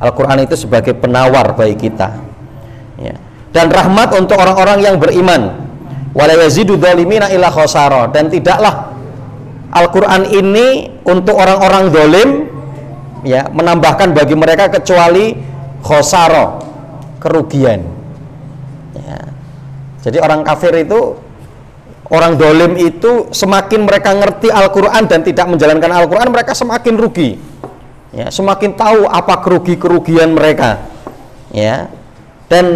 Al-Quran itu sebagai penawar bagi kita, ya. Dan rahmat untuk orang-orang yang beriman. Wala yazidu dzalimina illa khosara. Dan tidaklah Al-Quran ini untuk orang-orang zalim, ya, menambahkan bagi mereka kecuali khosara, kerugian, ya. Jadi orang kafir itu, orang zalim itu, semakin mereka ngerti Al-Quran dan tidak menjalankan Al-Quran, mereka semakin rugi, ya, semakin tahu apa kerugian mereka, ya. Dan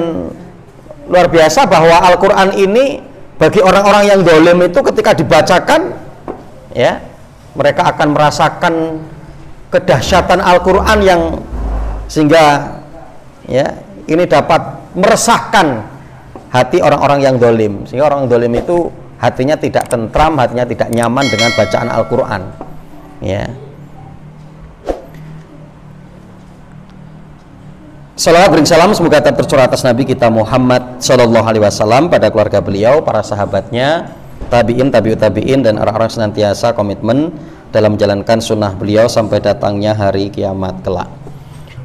luar biasa bahwa Al-Quran ini bagi orang-orang yang zalim itu ketika dibacakan, ya, mereka akan merasakan kedahsyatan Al-Quran yang sehingga, ya, ini dapat meresahkan hati orang-orang yang zalim, sehingga orang zalim itu hatinya tidak tentram, hatinya tidak nyaman dengan bacaan Al-Quran, ya. Salawat beri salam semoga tetap tercurah atas Nabi kita Muhammad Sallallahu Alaihi Wasallam, pada keluarga beliau, para sahabatnya, tabiin, tabiut tabiin, dan orang-orang senantiasa komitmen dalam menjalankan sunnah beliau sampai datangnya hari kiamat kelak.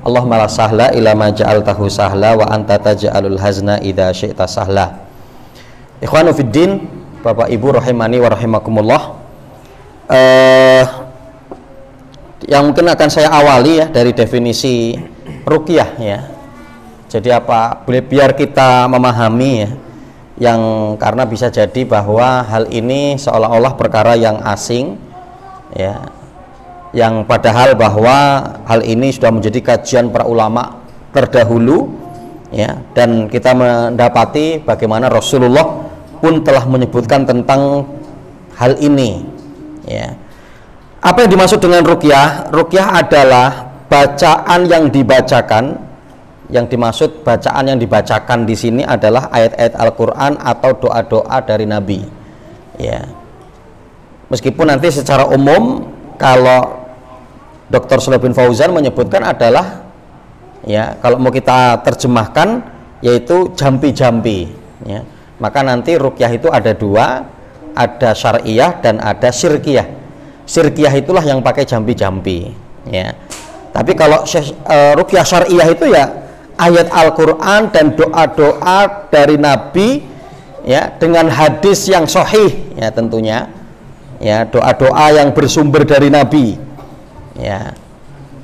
Allahumma la sahla illa ma ja'altahu sahla wa anta taj'alul hazna idza syi'ta sahla. Ikhwanu fiddin, Bapak Ibu rahimani wa rahimakumullah. Yang mungkin akan saya awali, ya, dari definisi ruqyah, ya. Jadi apa, biar kita memahami, ya, yang karena bisa jadi bahwa hal ini seolah-olah perkara yang asing, ya, yang padahal bahwa hal ini sudah menjadi kajian para ulama terdahulu, ya, dan kita mendapati bagaimana Rasulullah pun telah menyebutkan tentang hal ini, ya. Apa yang dimaksud dengan ruqyah? Ruqyah adalah bacaan yang dibacakan. Yang dimaksud bacaan yang dibacakan di sini adalah ayat-ayat Al-Quran atau doa-doa dari Nabi, ya. Meskipun nanti secara umum kalau Dr. Shalih bin Fauzan menyebutkan adalah, ya, kalau mau kita terjemahkan yaitu jampi-jampi, ya. Maka nanti ruqyah itu ada dua, ada syar'iyah dan ada syirkiyah. Syirkiyah itulah yang pakai jampi-jampi, ya. Tapi kalau ruqyah syar'iyah itu, ya, ayat Al-Quran dan doa-doa dari Nabi, ya, dengan hadis yang sahih, ya, tentunya, ya, doa-doa yang bersumber dari Nabi, ya.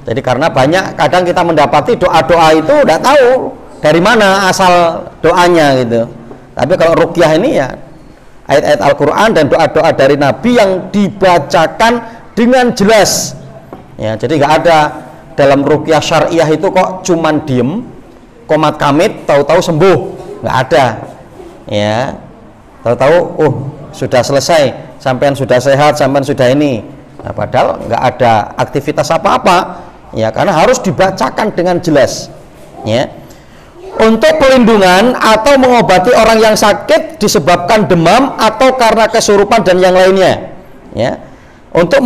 Jadi karena banyak kadang kita mendapati doa-doa itu udah tahu dari mana asal doanya, gitu. Tapi kalau ruqyah ini, ya, ayat-ayat Al-Quran dan doa-doa dari Nabi yang dibacakan dengan jelas, ya. Jadi nggak ada dalam ruqyah syariah itu kok cuman diem, komat kamit, tahu-tahu sembuh, nggak ada, ya. Tahu-tahu, sudah selesai, sampean sudah sehat, sampean sudah ini. Nah, padahal nggak ada aktivitas apa-apa, ya, karena harus dibacakan dengan jelas, ya. Untuk pelindungan atau mengobati orang yang sakit disebabkan demam atau karena kesurupan dan yang lainnya, ya. Untuk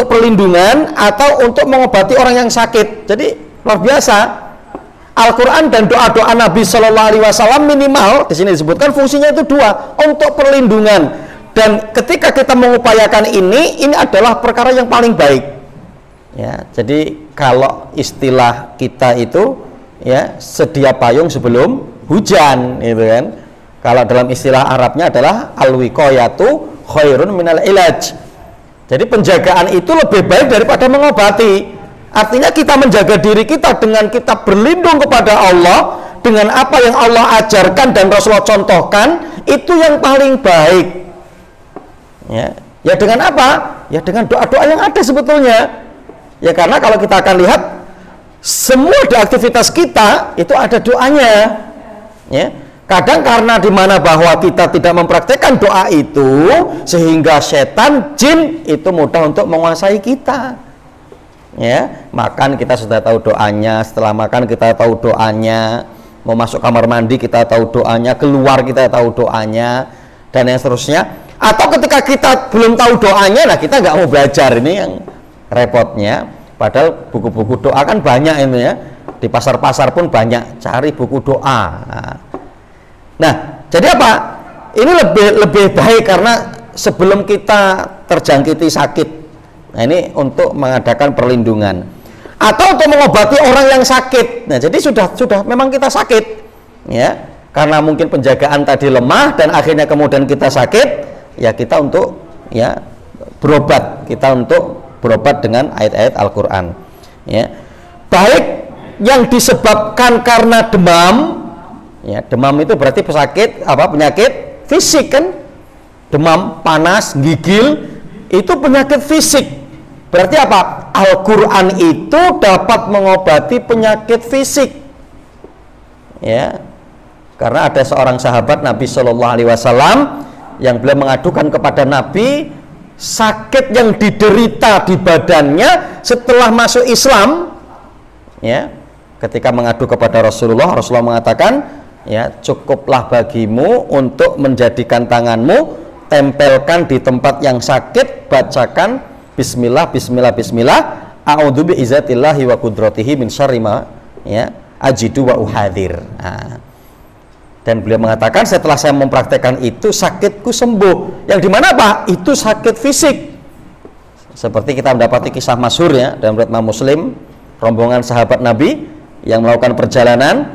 perlindungan atau untuk mengobati orang yang sakit. Jadi luar biasa, Al-Quran dan doa-doa Nabi Shallallahu Alaihi Wasallam minimal di sini disebutkan fungsinya itu dua, untuk perlindungan. Dan ketika kita mengupayakan ini adalah perkara yang paling baik, ya. Jadi kalau istilah kita itu, ya, sedia payung sebelum hujan, gitu kan. Kalau dalam istilah Arabnya adalah al-wiqayatu khairun minal ilaj. Jadi penjagaan itu lebih baik daripada mengobati. Artinya kita menjaga diri kita dengan kita berlindung kepada Allah, dengan apa yang Allah ajarkan dan Rasulullah contohkan, itu yang paling baik, ya. Ya dengan apa? Ya dengan doa-doa yang ada sebetulnya, ya. Karena kalau kita akan lihat semua di aktivitas kita itu ada doanya, ya. Kadang karena dimana bahwa kita tidak mempraktekkan doa itu, sehingga setan, jin itu mudah untuk menguasai kita, ya. Makan kita sudah tahu doanya, setelah makan kita tahu doanya, mau masuk kamar mandi kita tahu doanya, keluar kita tahu doanya, dan yang seterusnya. Atau ketika kita belum tahu doanya, nah kita nggak mau belajar, ini yang repotnya. Padahal buku-buku doa kan banyak ini, ya. Di pasar-pasar pun banyak, cari buku doa. Nah, jadi apa? Ini lebih baik karena sebelum kita terjangkiti sakit. Nah, ini untuk mengadakan perlindungan. atau untuk mengobati orang yang sakit. Nah, jadi sudah memang kita sakit, ya, karena mungkin penjagaan tadi lemah dan akhirnya kemudian kita sakit, ya kita untuk ya berobat, kita untuk berobat dengan ayat-ayat Al-Quran, ya. Baik yang disebabkan karena demam, ya, demam itu berarti penyakit fisik kan, demam, panas, gigil itu penyakit fisik. Berarti apa? Al-Quran itu dapat mengobati penyakit fisik, ya. Karena ada seorang sahabat Nabi Shallallahu Alaihi Wasallam yang beliau mengadukan kepada Nabi sakit yang diderita di badannya setelah masuk Islam, ya. Ketika mengadu kepada Rasulullah, Rasulullah mengatakan, ya, cukuplah bagimu untuk menjadikan tanganmu, tempelkan di tempat yang sakit, bacakan Bismillah, Bismillah, Bismillah, a'udzu bi'izzatillahi wa qudratihi min syarri ma, ya, ajidu wa uhadir. Nah, dan beliau mengatakan setelah saya mempraktekkan itu sakitku sembuh. Yang dimana apa? Itu sakit fisik. Seperti kita mendapati kisah masyhur, ya, dalam riwayat Muslim, rombongan sahabat Nabi yang melakukan perjalanan,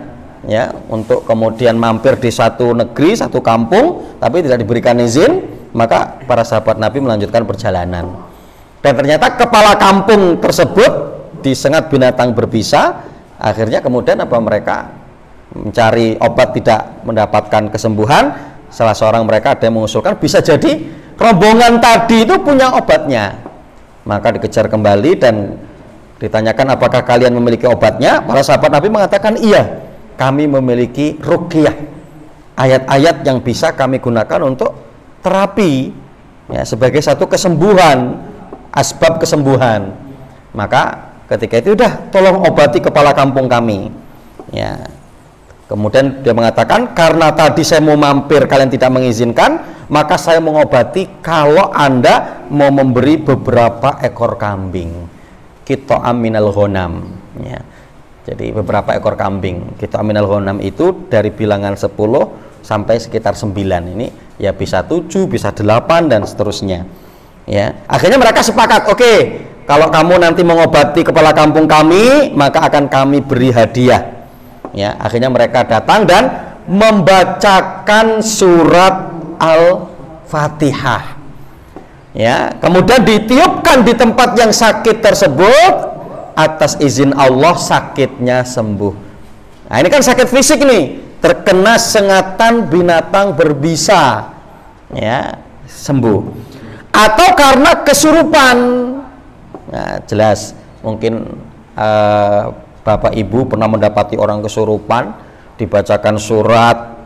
ya, untuk kemudian mampir di satu negeri, satu kampung, tapi tidak diberikan izin, maka para sahabat Nabi melanjutkan perjalanan. Dan ternyata kepala kampung tersebut disengat binatang berbisa. Akhirnya kemudian mereka mencari obat, tidak mendapatkan kesembuhan. Salah seorang mereka ada yang mengusulkan bisa jadi rombongan tadi itu punya obatnya. Maka dikejar kembali dan ditanyakan apakah kalian memiliki obatnya. Para sahabat Nabi mengatakan iya, kami memiliki ruqyah, ayat-ayat yang bisa kami gunakan untuk terapi, ya, sebagai satu kesembuhan, asbab kesembuhan. Maka ketika itu udah tolong obati kepala kampung kami, ya. Kemudian dia mengatakan karena tadi saya mau mampir kalian tidak mengizinkan, maka saya mengobati kalau Anda mau memberi beberapa ekor kambing, qita'am minal ghanam, ya. Jadi beberapa ekor kambing. Qita'am minal ghanam itu dari bilangan 10 sampai sekitar 9. Ini ya bisa 7, bisa 8 dan seterusnya. Ya, akhirnya mereka sepakat, oke, kalau kamu nanti mengobati kepala kampung kami, maka akan kami beri hadiah. Ya, akhirnya mereka datang dan membacakan surat Al-Fatihah. Ya, kemudian ditiupkan di tempat yang sakit tersebut, atas izin Allah sakitnya sembuh. Nah, ini kan sakit fisik nih, terkena sengatan binatang berbisa, ya, sembuh. Atau karena kesurupan. Nah, jelas mungkin Bapak Ibu pernah mendapati orang kesurupan, dibacakan surat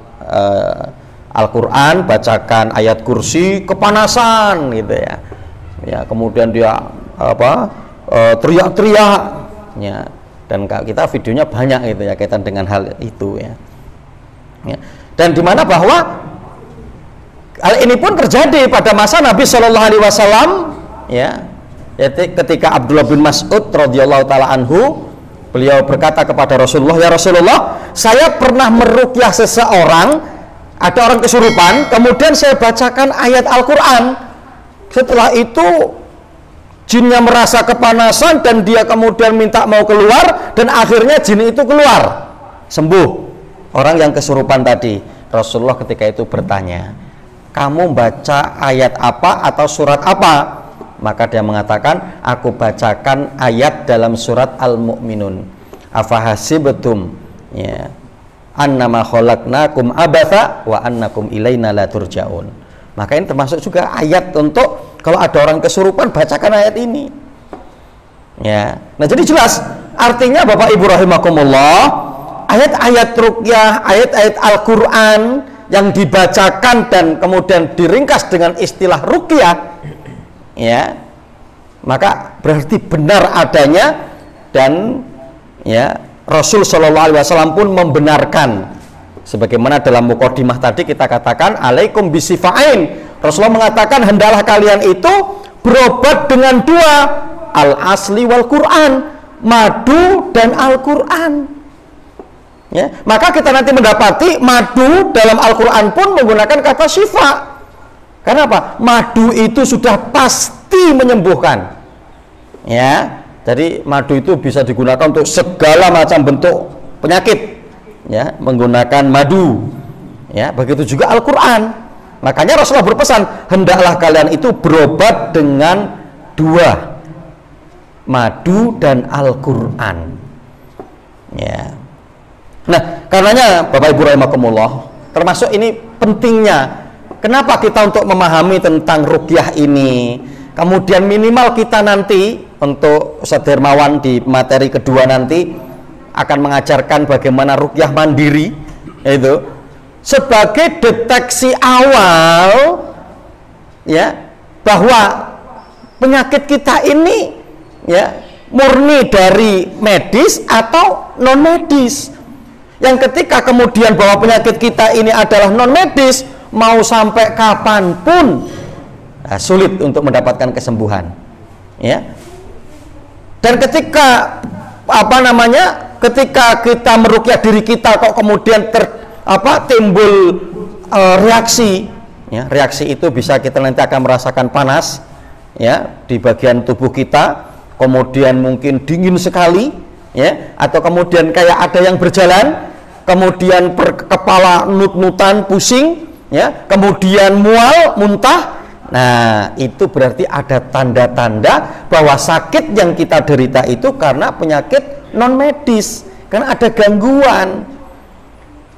Al-Quran, bacakan ayat kursi, kepanasan gitu, ya. Ya, kemudian dia teriak-teriak, ya. Dan kita videonya banyak gitu, ya, kaitan dengan hal itu, ya. Ya. Dan dimana bahwa hal ini pun terjadi pada masa Nabi Shallallahu Alaihi Wasallam, ya. Yaitu ketika Abdullah bin Mas'ud radhiyallahu taala anhu, beliau berkata kepada Rasulullah, ya Rasulullah, saya pernah meruqyah seseorang, ada orang kesurupan, kemudian saya bacakan ayat Al-Quran. Setelah itu jinnya merasa kepanasan dan dia kemudian minta mau keluar, dan akhirnya jin itu keluar, sembuh orang yang kesurupan tadi. Rasulullah ketika itu bertanya, kamu baca ayat apa atau surat apa? Maka dia mengatakan, aku bacakan ayat dalam surat Al-Mu'minun, afahasibtum, ya, annama khalaqnakum abatha wa annakum ilaina la turja'un. Maka ini termasuk juga ayat untuk kalau ada orang kesurupan, bacakan ayat ini, ya. Nah, jadi jelas artinya Bapak Ibu rahimakumullah, ayat-ayat ruqyah, ayat-ayat Al-Quran yang dibacakan dan kemudian diringkas dengan istilah ruqyah, ya, maka berarti benar adanya. Dan ya, Rasul Shallallahu Alaihi Wasallam pun membenarkan, sebagaimana dalam mukadimah tadi kita katakan alaikum bisifa'in. Rasulullah mengatakan hendaklah kalian itu berobat dengan dua, al-asli wal Quran, madu dan Al-Quran, ya. Maka kita nanti mendapati madu dalam Al-Quran pun menggunakan kata syifa. Karena apa? Madu itu sudah pasti menyembuhkan, ya. Jadi madu itu bisa digunakan untuk segala macam bentuk penyakit, ya, menggunakan madu. Ya, begitu juga Al-Qur'an. Makanya Rasulullah berpesan, hendaklah kalian itu berobat dengan dua, madu dan Al-Qur'an. Ya. Nah, karenanya Bapak Ibu rahimakumullah, termasuk ini pentingnya kenapa kita untuk memahami tentang ruqyah ini. Kemudian minimal kita nanti untuk Ustaz Hermawan di materi kedua nanti akan mengajarkan bagaimana ruqyah mandiri, yaitu sebagai deteksi awal, ya, bahwa penyakit kita ini, ya, murni dari medis atau non medis. Yang ketika kemudian bahwa penyakit kita ini adalah non medis, mau sampai kapanpun sulit untuk mendapatkan kesembuhan, ya. Dan ketika ketika kita meruqyah diri kita kok kemudian timbul reaksi, ya, reaksi itu bisa kita nanti akan merasakan panas, ya, di bagian tubuh kita, kemudian mungkin dingin sekali, ya, atau kemudian kayak ada yang berjalan, kemudian kepala nut-nutan, pusing, ya, kemudian mual, muntah. Nah, itu berarti ada tanda-tanda bahwa sakit yang kita derita itu karena penyakit non medis, karena ada gangguan.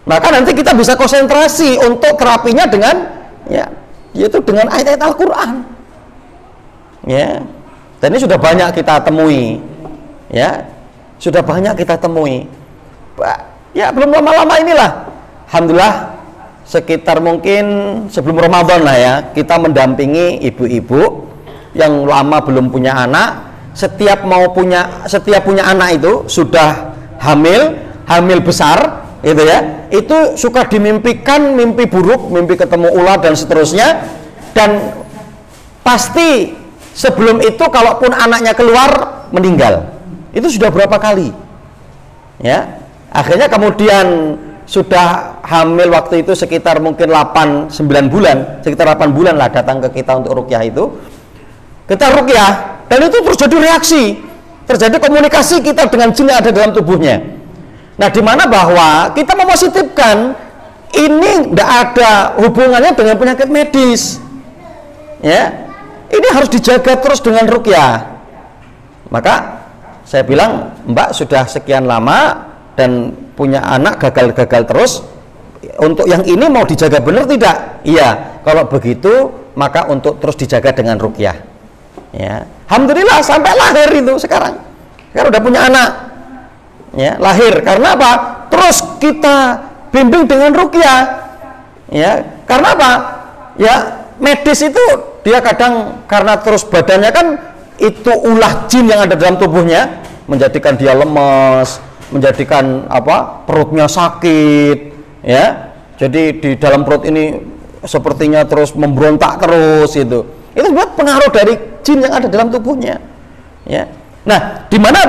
Maka nanti kita bisa konsentrasi untuk terapinya dengan, ya, yaitu dengan ayat-ayat Al-Qur'an. Ya. Dan ini sudah banyak kita temui, ya, sudah banyak kita temui. Ya, belum lama-lama inilah, alhamdulillah, sekitar mungkin sebelum Ramadan lah, ya, kita mendampingi ibu-ibu yang lama belum punya anak. Setiap punya anak itu sudah hamil besar, gitu ya, itu suka dimimpikan mimpi buruk, mimpi ketemu ular dan seterusnya. Dan pasti sebelum itu kalaupun anaknya keluar meninggal. Itu sudah berapa kali, ya. Akhirnya kemudian sudah hamil waktu itu sekitar mungkin 8-9 bulan, sekitar 8 bulan lah datang ke kita untuk ruqyah itu. Kita ruqyah dan itu terjadi reaksi, terjadi komunikasi kita dengan jin yang ada dalam tubuhnya. Nah, di mana bahwa kita mempositifkan ini tidak ada hubungannya dengan penyakit medis, ya. Ini harus dijaga terus dengan ruqyah. Maka saya bilang, Mbak sudah sekian lama dan punya anak gagal-gagal terus, untuk yang ini mau dijaga benar tidak? Iya, kalau begitu maka untuk terus dijaga dengan ruqyah, ya. Alhamdulillah sampai lahir itu sekarang udah punya anak, ya, lahir. Karena apa? Terus kita bimbing dengan ruqyah, ya. Karena apa? Ya, medis itu dia kadang karena terus badannya kan itu ulah jin yang ada dalam tubuhnya, menjadikan dia lemes, menjadikan perutnya sakit, ya. Jadi di dalam perut ini sepertinya terus memberontak terus, itu buat pengaruh dari jin yang ada dalam tubuhnya, ya. Nah, di mana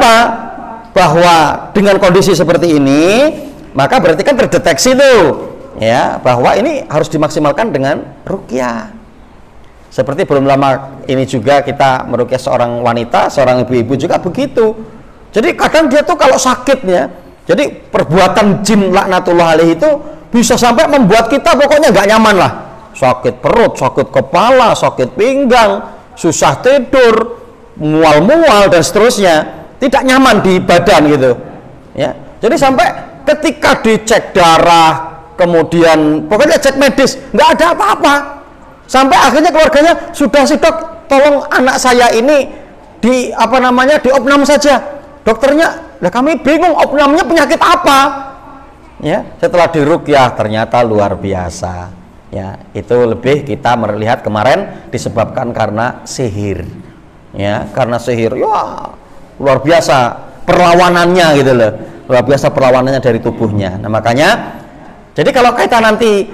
bahwa dengan kondisi seperti ini maka berarti kan terdeteksi tuh, ya, bahwa ini harus dimaksimalkan dengan ruqyah. Seperti belum lama ini juga kita meruqyah seorang wanita, seorang ibu-ibu juga begitu. Jadi kadang dia tuh kalau sakitnya, jadi perbuatan jin laknatullah alaih itu bisa sampai membuat kita pokoknya nggak nyaman lah. Sakit perut, sakit kepala, sakit pinggang, susah tidur, mual-mual dan seterusnya, tidak nyaman di badan gitu, ya. Jadi sampai ketika dicek darah, kemudian pokoknya cek medis, nggak ada apa-apa. Sampai akhirnya keluarganya sudah, Dok, tolong anak saya ini diopnam saja. Dokternya, lah kami bingung opnamnya penyakit apa, ya. Setelah diruqyah ternyata luar biasa, ya. Itu lebih kita melihat kemarin disebabkan karena sihir, ya, karena sihir, ya, luar biasa perlawanannya gitu loh, luar biasa perlawanannya dari tubuhnya. Nah, makanya jadi kalau kita nanti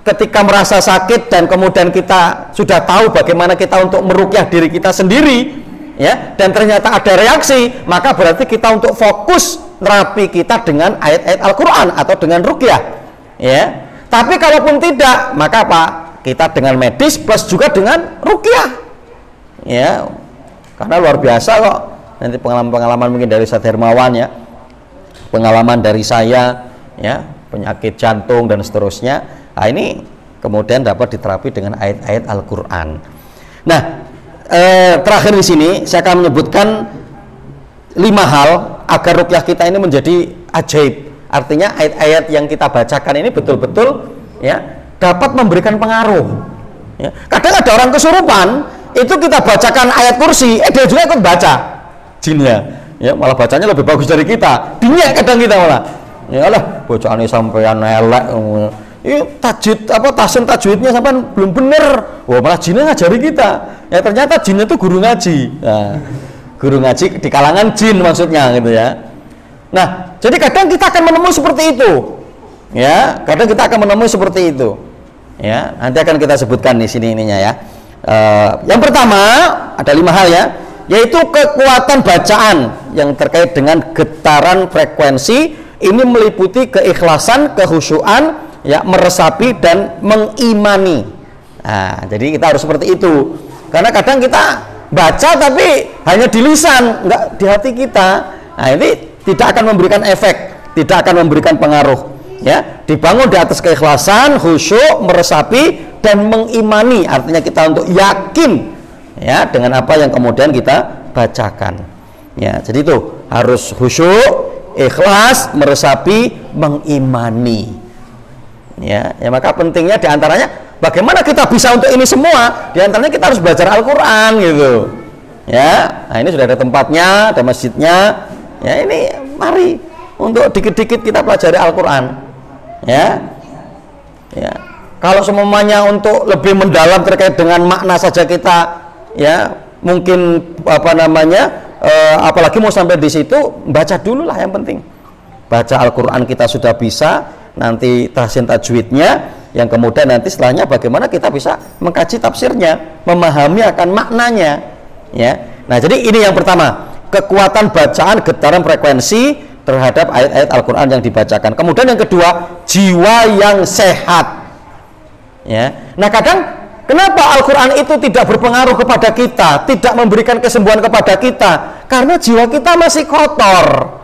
ketika merasa sakit dan kemudian kita sudah tahu bagaimana kita untuk meruqyah diri kita sendiri, ya, dan ternyata ada reaksi, maka berarti kita untuk fokus terapi kita dengan ayat-ayat Al-Qur'an atau dengan ruqyah, ya. Tapi kalaupun tidak, maka apa? Kita dengan medis plus juga dengan ruqyah, ya. Karena luar biasa kok nanti pengalaman-pengalaman mungkin dari Ustaz Hermawan ya, pengalaman dari saya ya, penyakit jantung dan seterusnya. Nah, ini kemudian dapat diterapi dengan ayat-ayat Al-Qur'an. Nah, terakhir di sini saya akan menyebutkan 5 hal agar ruqyah kita ini menjadi ajaib. Artinya ayat-ayat yang kita bacakan ini betul-betul ya dapat memberikan pengaruh. Ya. Kadang ada orang kesurupan, itu kita bacakan ayat kursi, dia juga ikut baca, jinnya. Ya, malah bacanya lebih bagus dari kita. Dinyak kadang kita malah. Ya Allah, bacaannya sampean elek. Tajwid tajwidnya sampai belum bener. Wah, malah jinnya ngajari kita. Ya ternyata jinnya itu guru ngaji. Nah, guru ngaji di kalangan jin maksudnya gitu ya. Nah, jadi kadang kita akan menemui seperti itu. Ya, kadang kita akan menemui seperti itu. Ya, nanti akan kita sebutkan di sini ininya ya. Yang pertama ada 5 hal ya, yaitu kekuatan bacaan yang terkait dengan getaran frekuensi. Ini meliputi keikhlasan, kehusyuan, ya, meresapi dan mengimani. Nah, jadi kita harus seperti itu. Karena kadang kita baca tapi hanya di lisan, enggak di hati kita. Nah, ini tidak akan memberikan efek, tidak akan memberikan pengaruh. Ya, dibangun di atas keikhlasan, khusyuk, meresapi dan mengimani. Artinya kita untuk yakin ya dengan apa yang kemudian kita bacakan. Ya, jadi itu harus khusyuk, ikhlas, meresapi, mengimani. Ya, maka pentingnya diantaranya bagaimana kita bisa untuk ini semua. Diantaranya kita harus belajar Al-Quran gitu. Ya, nah ini sudah ada tempatnya, ada masjidnya. Ya, ini mari untuk dikit-dikit kita pelajari Al-Quran. Ya, kalau semuanya untuk lebih mendalam terkait dengan makna saja kita, ya mungkin apalagi mau sampai di situ, baca dulu lah yang penting. Baca Al-Quran kita sudah bisa, nanti tahsin tajwidnya, yang kemudian nanti setelahnya bagaimana kita bisa mengkaji tafsirnya, memahami akan maknanya. Ya, nah jadi ini yang pertama, kekuatan bacaan getaran frekuensi terhadap ayat-ayat Al-Quran yang dibacakan. Kemudian yang kedua, jiwa yang sehat. Ya, nah kadang kenapa Al-Quran itu tidak berpengaruh kepada kita, tidak memberikan kesembuhan kepada kita? Karena jiwa kita masih kotor.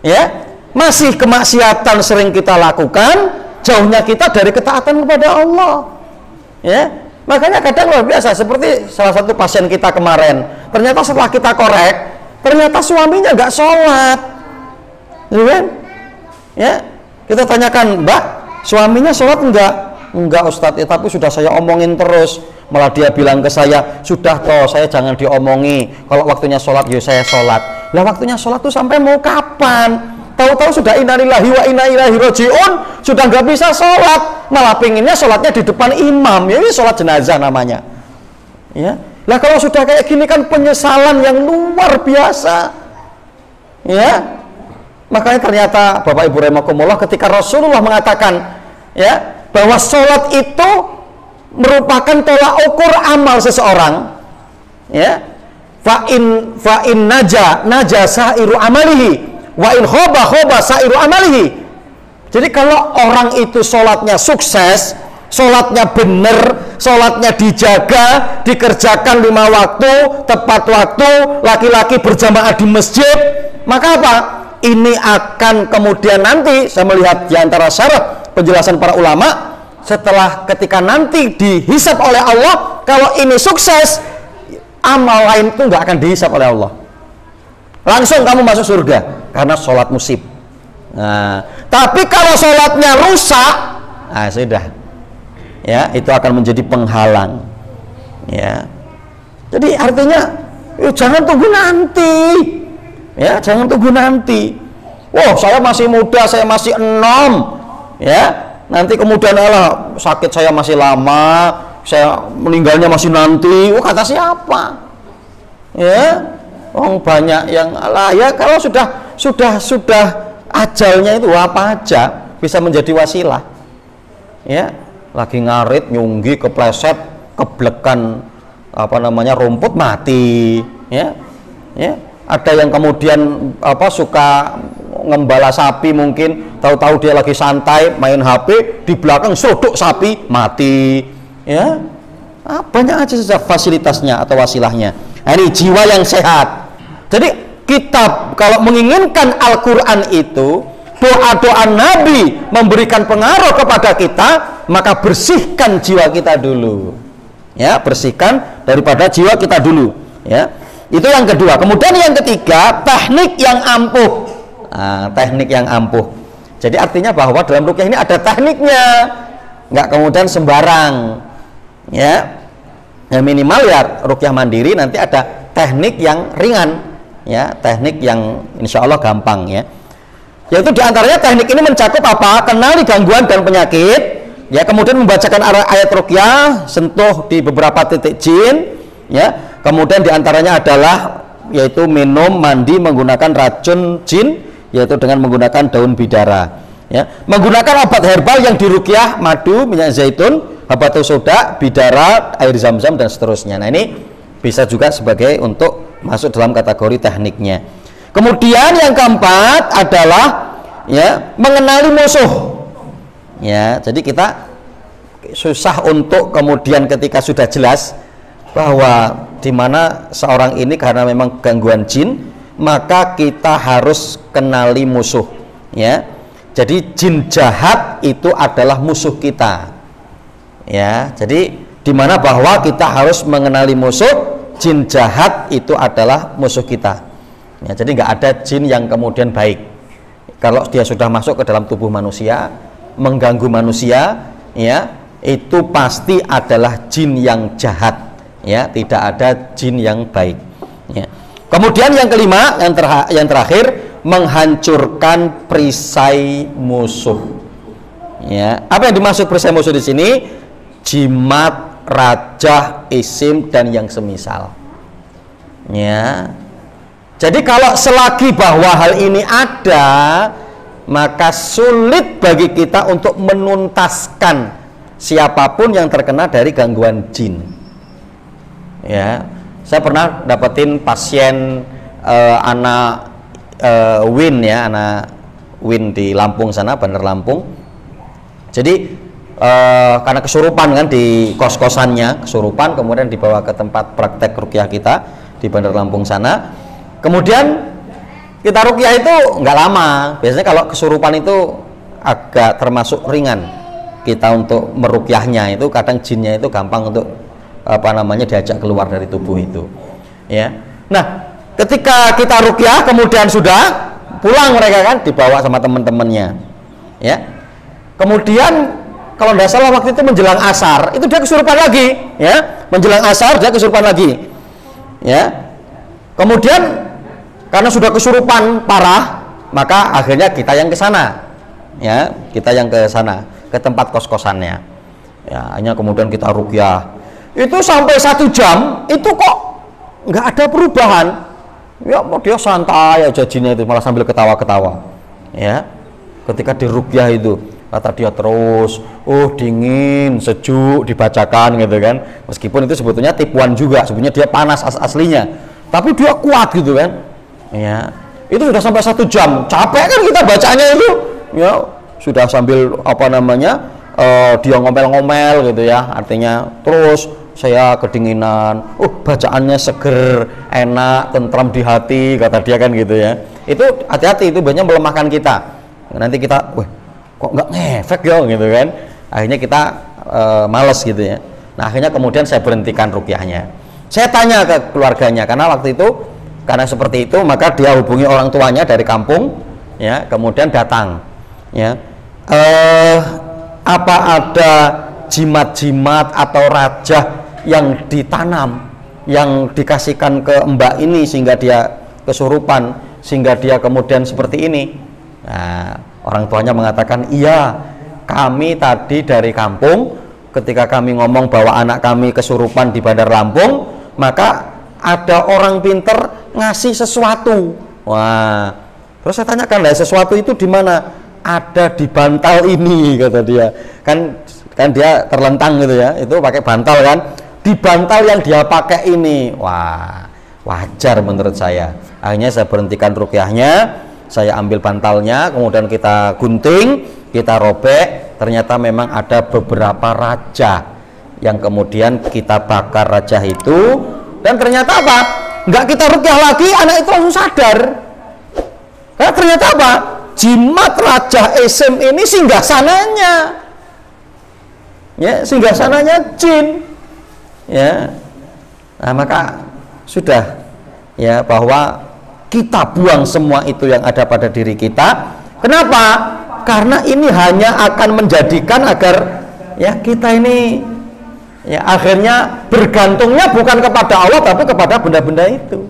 Ya, masih kemaksiatan sering kita lakukan, jauhnya kita dari ketaatan kepada Allah. Ya, makanya kadang luar biasa, seperti salah satu pasien kita kemarin, ternyata setelah kita korek, ternyata suaminya nggak sholat. Ya, kita tanyakan, Mbak, suaminya sholat enggak Ustadz, ya, tapi sudah saya omongin terus, malah dia bilang ke saya, sudah toh saya jangan diomongi, kalau waktunya sholat ya saya sholat. Lah waktunya sholat tuh sampai mau kapan? Tahu-tahu sudah innalillahi wa inna ilaihi rajiun, sudah nggak bisa sholat, malah pinginnya sholatnya di depan imam. Ya, ini sholat jenazah namanya. Ya, lah kalau sudah kayak gini kan penyesalan yang luar biasa. Ya, makanya ternyata Bapak Ibu rahimakumullah, ketika Rasulullah mengatakan ya bahwa sholat itu merupakan tolak ukur amal seseorang, ya, fa'in naja sa'iru amalihi wa in khoba sa'iru amalihi. Jadi kalau orang itu sholatnya sukses, sholatnya benar, sholatnya dijaga, dikerjakan 5 waktu tepat waktu, laki-laki berjamaah di masjid, maka apa? Ini akan kemudian nanti saya melihat di antara syarat penjelasan para ulama, setelah ketika nanti dihisab oleh Allah, kalau ini sukses, amal lain itu nggak akan dihisab oleh Allah, langsung kamu masuk surga karena sholat musib. Nah, tapi kalau sholatnya rusak, nah sudah, ya itu akan menjadi penghalang. Ya, jadi artinya jangan tunggu nanti. Ya, jangan tunggu nanti. Wow, saya masih muda, saya masih enom. Ya, nanti kemudian Allah sakit saya masih lama, saya meninggalnya masih nanti. Oh, kata siapa? Ya, banyak yang Allah ya, kalau sudah ajalnya itu apa aja bisa menjadi wasilah. Ya, lagi ngarit, nyunggi, kepleset, keblekan rumput mati. Ya. Ya. Ada yang kemudian suka ngembala sapi, mungkin tahu-tahu dia lagi santai main HP, di belakang sodok sapi mati. Ya, banyak aja fasilitasnya atau wasilahnya. Nah, ini jiwa yang sehat. Jadi kita kalau menginginkan Al-Quran itu, doa-doa Nabi memberikan pengaruh kepada kita, maka bersihkan jiwa kita dulu. Ya, bersihkan daripada jiwa kita dulu. Ya, itu yang kedua. Kemudian yang ketiga, teknik yang ampuh. Nah, teknik yang ampuh. Jadi artinya bahwa dalam ruqyah ini ada tekniknya, nggak kemudian sembarang. Ya, minimal ya ruqyah mandiri nanti ada teknik yang ringan. Ya, teknik yang insya Allah gampang ya. Yaitu diantaranya teknik ini mencakup apa? Kenali gangguan dan penyakit, ya, kemudian membacakan ayat ruqyah, sentuh di beberapa titik jin, ya, kemudian diantaranya adalah yaitu minum, mandi menggunakan racun jin, yaitu dengan menggunakan daun bidara, ya, menggunakan obat herbal yang diruqyah, madu, minyak zaitun, habatus sauda, bidara, air zam-zam dan seterusnya. Nah, ini bisa juga sebagai untuk masuk dalam kategori tekniknya. Kemudian yang keempat adalah ya mengenali musuh. Ya, jadi kita susah untuk kemudian ketika sudah jelas bahwa di mana seorang ini karena memang gangguan jin, maka kita harus kenali musuh. Ya, jadi jin jahat itu adalah musuh kita. Ya, jadi di mana bahwa kita harus mengenali musuh, jin jahat itu adalah musuh kita. Ya, jadi nggak ada jin yang kemudian baik. Kalau dia sudah masuk ke dalam tubuh manusia, mengganggu manusia, ya, itu pasti adalah jin yang jahat. Ya, tidak ada jin yang baik. Ya. Kemudian yang kelima, yang terakhir, menghancurkan perisai musuh. Ya, apa yang dimaksud perisai musuh di sini? Jimat, rajah, isim dan yang semisal. Ya. Jadi kalau selagi bahwa hal ini ada, maka sulit bagi kita untuk menuntaskan siapapun yang terkena dari gangguan jin. Ya, saya pernah dapetin pasien anak Win, ya, anak Win di Lampung sana, Bandar Lampung. Jadi karena kesurupan kan di kos-kosannya, kesurupan, kemudian dibawa ke tempat praktek ruqyah kita di Bandar Lampung sana. Kemudian kita ruqyah itu nggak lama. Biasanya kalau kesurupan itu agak termasuk ringan. Kita untuk meruqyahnya itu kadang jinnya itu gampang untuk diajak keluar dari tubuh itu. Ya. Nah, ketika kita ruqyah kemudian sudah pulang mereka kan dibawa sama teman-temannya. Ya. Kemudian kalau tidak salah waktu itu menjelang asar itu dia kesurupan lagi, ya, menjelang asar dia kesurupan lagi, ya. Kemudian karena sudah kesurupan parah, maka akhirnya kita yang ke sana, ya, kita yang ke sana, ke tempat kos-kosannya, ya. Hanya kemudian kita ruqyah itu sampai 1 jam itu kok nggak ada perubahan, ya, dia santai aja jinnya itu, malah sambil ketawa-ketawa, ya. Ketika di ruqyah itu kata dia terus, dingin, sejuk, dibacakan gitu kan. Meskipun itu sebetulnya tipuan juga, sebenarnya dia panas aslinya, tapi dia kuat gitu kan. Ya, itu sudah sampai 1 jam, capek kan kita bacanya itu, ya, sudah sambil dia ngomel-ngomel gitu ya, artinya terus saya kedinginan, bacaannya seger, enak, tentram di hati, kata dia kan gitu ya. Itu hati-hati, itu banyak melemahkan kita. Nanti kita, kok nggak ngefek ya gitu kan, akhirnya kita males gitu ya. Nah, akhirnya kemudian saya berhentikan ruqyahnya. Saya tanya ke keluarganya, karena waktu itu karena seperti itu maka dia hubungi orang tuanya dari kampung, ya, kemudian datang, ya, apa ada jimat-jimat atau rajah yang ditanam, yang dikasihkan ke mbak ini sehingga dia kesurupan, sehingga dia kemudian seperti ini. Nah, orang tuanya mengatakan, iya, kami tadi dari kampung, ketika kami ngomong bahwa anak kami kesurupan di Bandar Lampung, maka ada orang pinter ngasih sesuatu. Wah, terus saya tanyakan, lah sesuatu itu di mana? Ada di bantal ini, kata dia. Kan dia terlentang gitu ya, itu pakai bantal kan? Di bantal yang dia pakai ini. Wah, wajar menurut saya. Akhirnya saya berhentikan ruqyahnya. Saya ambil bantalnya, kemudian kita gunting, kita robek. Ternyata memang ada beberapa rajah yang kemudian kita bakar rajah itu, dan ternyata apa? nggak kita rukyah lagi, anak itu langsung sadar. Karena ternyata apa? Jimat Raja Esim ini singgasananya, ya, singgasananya jin, ya. Nah, maka sudah, ya, bahwa kita buang semua itu yang ada pada diri kita. Kenapa? Karena ini hanya akan menjadikan agar, ya, kita ini, ya, akhirnya bergantungnya bukan kepada Allah tapi kepada benda-benda itu,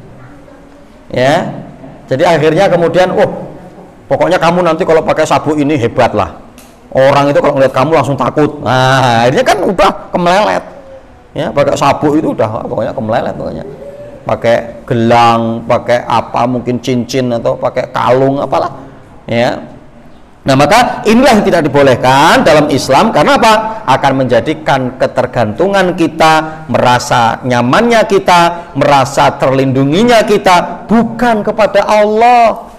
ya. Jadi akhirnya kemudian, oh, pokoknya kamu nanti kalau pakai sabuk ini hebat lah, orang itu kalau ngeliat kamu langsung takut. Nah, akhirnya kan udah kemelelet, ya, pakai sabuk itu udah pokoknya kemelelet, pokoknya pakai gelang, pakai apa, mungkin cincin atau pakai kalung apalah, ya. Nah, maka inilah yang tidak dibolehkan dalam Islam. Karena apa? Akan menjadikan ketergantungan kita, merasa nyamannya kita, merasa terlindunginya kita bukan kepada Allah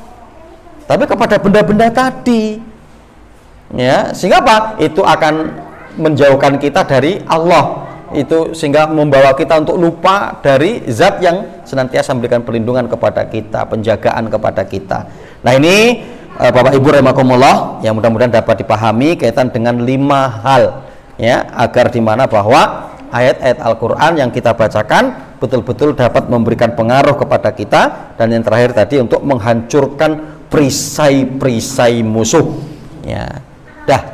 tapi kepada benda-benda tadi, ya. Sehingga apa? Itu akan menjauhkan kita dari Allah, itu sehingga membawa kita untuk lupa dari zat yang senantiasa memberikan perlindungan kepada kita, penjagaan kepada kita. Nah, ini Bapak Ibu rahimakumullah, yang mudah-mudahan dapat dipahami kaitan dengan 5 hal, ya, agar dimana bahwa ayat-ayat Al-Quran yang kita bacakan betul-betul dapat memberikan pengaruh kepada kita. Dan yang terakhir tadi, untuk menghancurkan perisai-perisai musuh, ya. Dah.